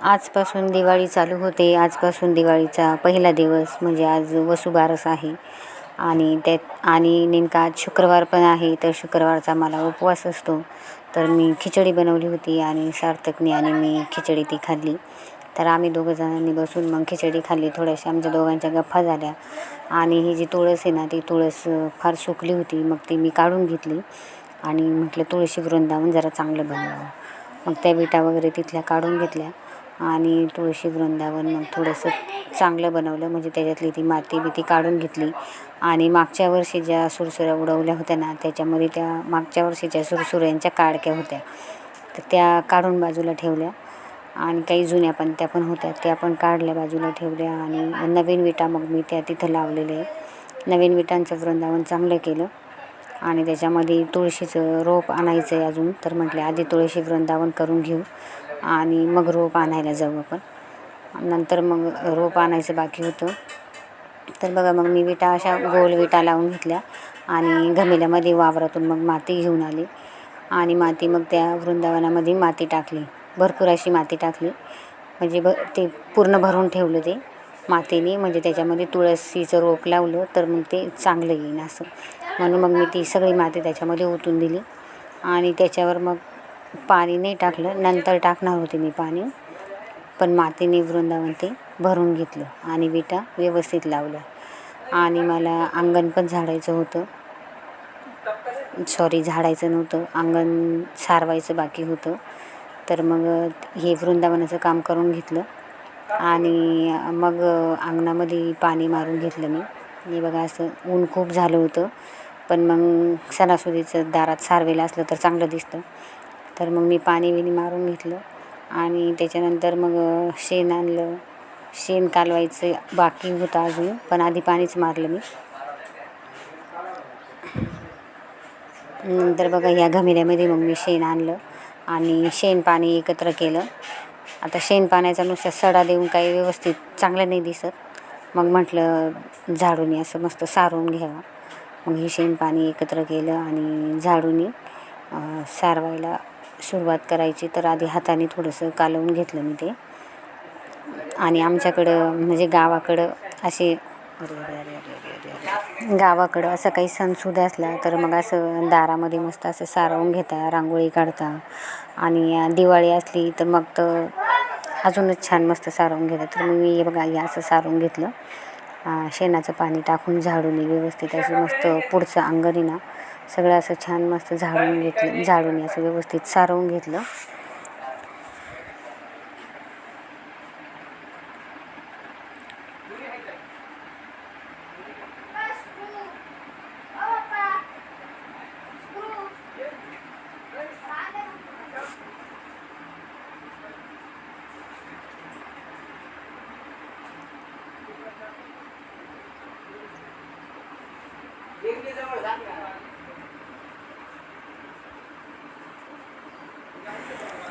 आजपासून दिवाळी चालू होते. आजपासून दिवाळीचा पहिला दिवस म्हणजे आज वसुबारस आहे आणि नेमका आज शुक्रवार पण आहे. तर शुक्रवारचा मला उपवास असतो. तर मी खिचडी बनवली होती आणि सार्थकने आणि मी खिचडी ती खाल्ली. तर आम्ही दोघं जणांनी बसून मग खिचडी खाल्ली. थोड्याशा आमच्या दोघांच्या गप्पा झाल्या आणि ही जी तुळस आहे ना, ती तुळस फार सुकली होती. मग ती मी काढून घेतली आणि म्हटलं तुळशी वृंदावन जरा चांगलं बनवावं. मग त्या विटा वगैरे तिथल्या काढून घेतल्या आणि तुळशी वृंदावन मग थोडंसं चांगलं बनवलं. म्हणजे त्याच्यातली ती माती बिती काढून घेतली आणि मागच्या वर्षी ज्या सुरसुऱ्या उडवल्या होत्या ना, त्याच्यामध्ये त्या मागच्या वर्षीच्या सुरसुऱ्यांच्या काडक्या होत्या. तर त्या काढून बाजूला ठेवल्या आणि काही जुन्या पण त्या पण होत्या, त्या पण काढल्या बाजूला ठेवल्या आणि नवीन विटा मग मी त्या तिथं लावलेल्या आहे. नवीन विटांचं वृंदावन चांगलं केलं आणि त्याच्यामध्ये तुळशीचं रोप आणायचं आहे अजून. तर म्हटले आधी तुळशी वृंदावन करून घेऊ आणि मग रोप आणायला जाऊ आपण. नंतर मग रोप आणायचं बाकी होतं. तर बघा मग मी विटा अशा गोल विटा लावून घेतल्या आणि घमेल्यामध्ये वावरातून मग माती घेऊन आली आणि माती मग त्या वृंदावनामध्ये माती टाकली. भरपूर अशी माती टाकली म्हणजे ते पूर्ण भरून ठेवलं ते मातीने. म्हणजे त्याच्यामध्ये तुळशीचं रोप लावलं तर मग ते चांगलं येईन असं म्हणून मग मी ती सगळी माती त्याच्यामध्ये ओतून दिली आणि त्याच्यावर मग पाणी नाही टाकलं. नंतर टाकणार होते मी पाणी, पण मातीने वृंदावन ते भरून घेतलं आणि विटा व्यवस्थित लावल्या. आणि मला अंगण पण झाडायचं होतं. झाडायचं नव्हतं, अंगण सारवायचं बाकी होतं. तर मग हे वृंदावनाचं काम करून घेतलं आणि मग अंगणामध्ये पाणी मारून घेतलं मी. हे बघा असं ऊन खूप झालं होतं, पण मग सणासुदीचं दारात सारवेलं असलं तर चांगलं दिसतं. तर मग मी पाणी बिणी मारून घेतलं आणि त्याच्यानंतर मग शेण आणलं. शेण कालवायचं बाकी होतं अजून, पण आधी पाणीच मारलं मी. नंतर बघा या घमेल्यामध्ये मग मी शेण आणलं आणि शेण पाणी एकत्र केलं. आता शेण पाण्याचा नुसता सडा देऊन काही व्यवस्थित चांगलं नाही दिसत. मग म्हटलं झाडूने असं मस्त सारवून घ्यावं. मग हे शेण पाणी एकत्र केलं आणि झाडूने सारवायला सुरुवात करायची. तर आधी हाताने थोडंसं कालवून घेतलं मी ते. आणि आमच्याकडं म्हणजे गावाकडं असं काही सणसुद्धा असला तर मग असं दारामध्ये मस्त असं सारवून घेता, रांगोळी काढता. आणि दिवाळी असली तर मग तर अजूनच छान मस्त सारवून घेतात. तर मी बघा हे असं सारवून घेतलं. शेणाचं पाणी टाकून झाडून व्यवस्थित असं मस्त पुढचं अंगण ना सगळं असं छान मस्त झाडून घेतलं. झाडून असं व्यवस्थित सारवून घेतलं.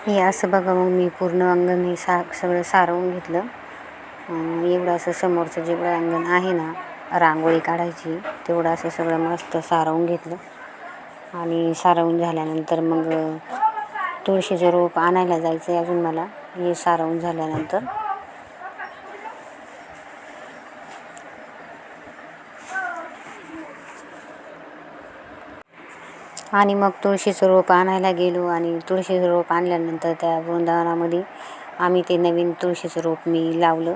हे असं बघा मग मी पूर्ण अंगण हे सगळं सारवून घेतलं. एवढं असं समोरचं जेवढं अंगण आहे ना रांगोळी काढायची तेवढं असं सगळं मस्त सारवून घेतलं. आणि सारवून झाल्यानंतर मग तुळशीचं रोप आणायला जायचं आहे अजून मला. हे सारवून झाल्यानंतर आणि मग तुळशीचं रोप आणायला गेलो आणि तुळशीचं रोप आणल्यानंतर त्या वृंदावनामध्ये आम्ही ते नवीन तुळशीचं रोप मी लावलं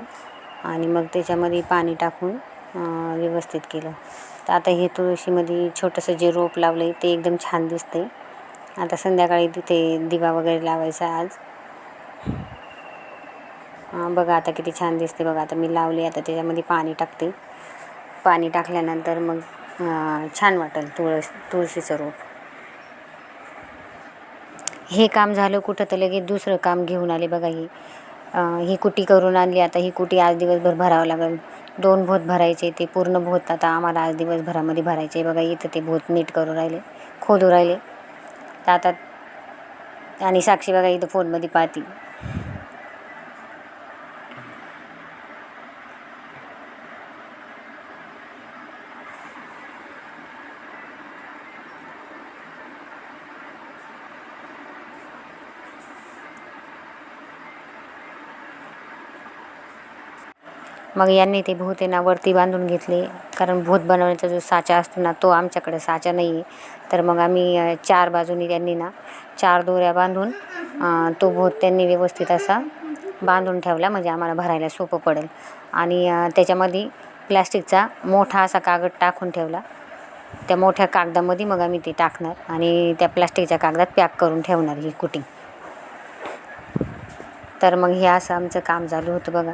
आणि मग त्याच्यामध्ये पाणी टाकून व्यवस्थित केलं. तर आता हे तुळशीमध्ये छोटंसं जे रोप लावलं आहे ते एकदम छान दिसते. आता संध्याकाळी तिथे दिवा वगैरे लावायचा आज. बघा आता किती छान दिसते बघा. आता मी लावले, आता त्याच्यामध्ये पाणी टाकते. पाणी टाकल्यानंतर मग छान वाटेल तुळशीचं रोप. हे काम झालं कुठं तर लगेच दुसरं काम घेऊन आले बघा. ही कुटी करून आणली. आता ही कुटी आज दिवसभर भरावं लागेल. 2 भोत भरायचे, ते पूर्ण भोत आता आम्हाला आज दिवसभरामध्ये भरायचे. बघा इथं ते भोत नीट करून राहिले, खोदू राहिले. तर आता आणि साक्षी बघा इथं फोनमध्ये पाहती. मग यांनी ते भूत आहे ना वरती बांधून घेतले, कारण भूत बनवण्याचा जो साचा असतो ना तो आमच्याकडे साचा नाही आहे. तर मग आम्ही 4 बाजूनी त्यांनी ना 4 दोऱ्या बांधून तो भूत त्यांनी व्यवस्थित असा बांधून ठेवला, म्हणजे आम्हाला भरायला सोपं पडेल. आणि त्याच्यामध्ये प्लॅस्टिकचा मोठा असा कागद टाकून ठेवला. त्या मोठ्या कागदामध्ये मग आम्ही ते टाकणार आणि त्या प्लॅस्टिकच्या कागदात पॅक करून ठेवणार ही कुटिंग. तर मग हे असं आमचं काम चालू होतं बघा.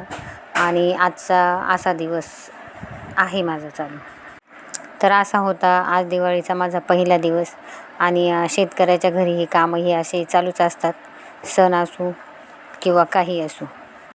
आणि आजचा असा दिवस आहे माझा चालू. तर असा होता आज दिवाळीचा माझा पहिला दिवस. आणि शेतकऱ्याच्या घरी हे कामं हे असे चालूच असतात, सण असो किंवा काही असो.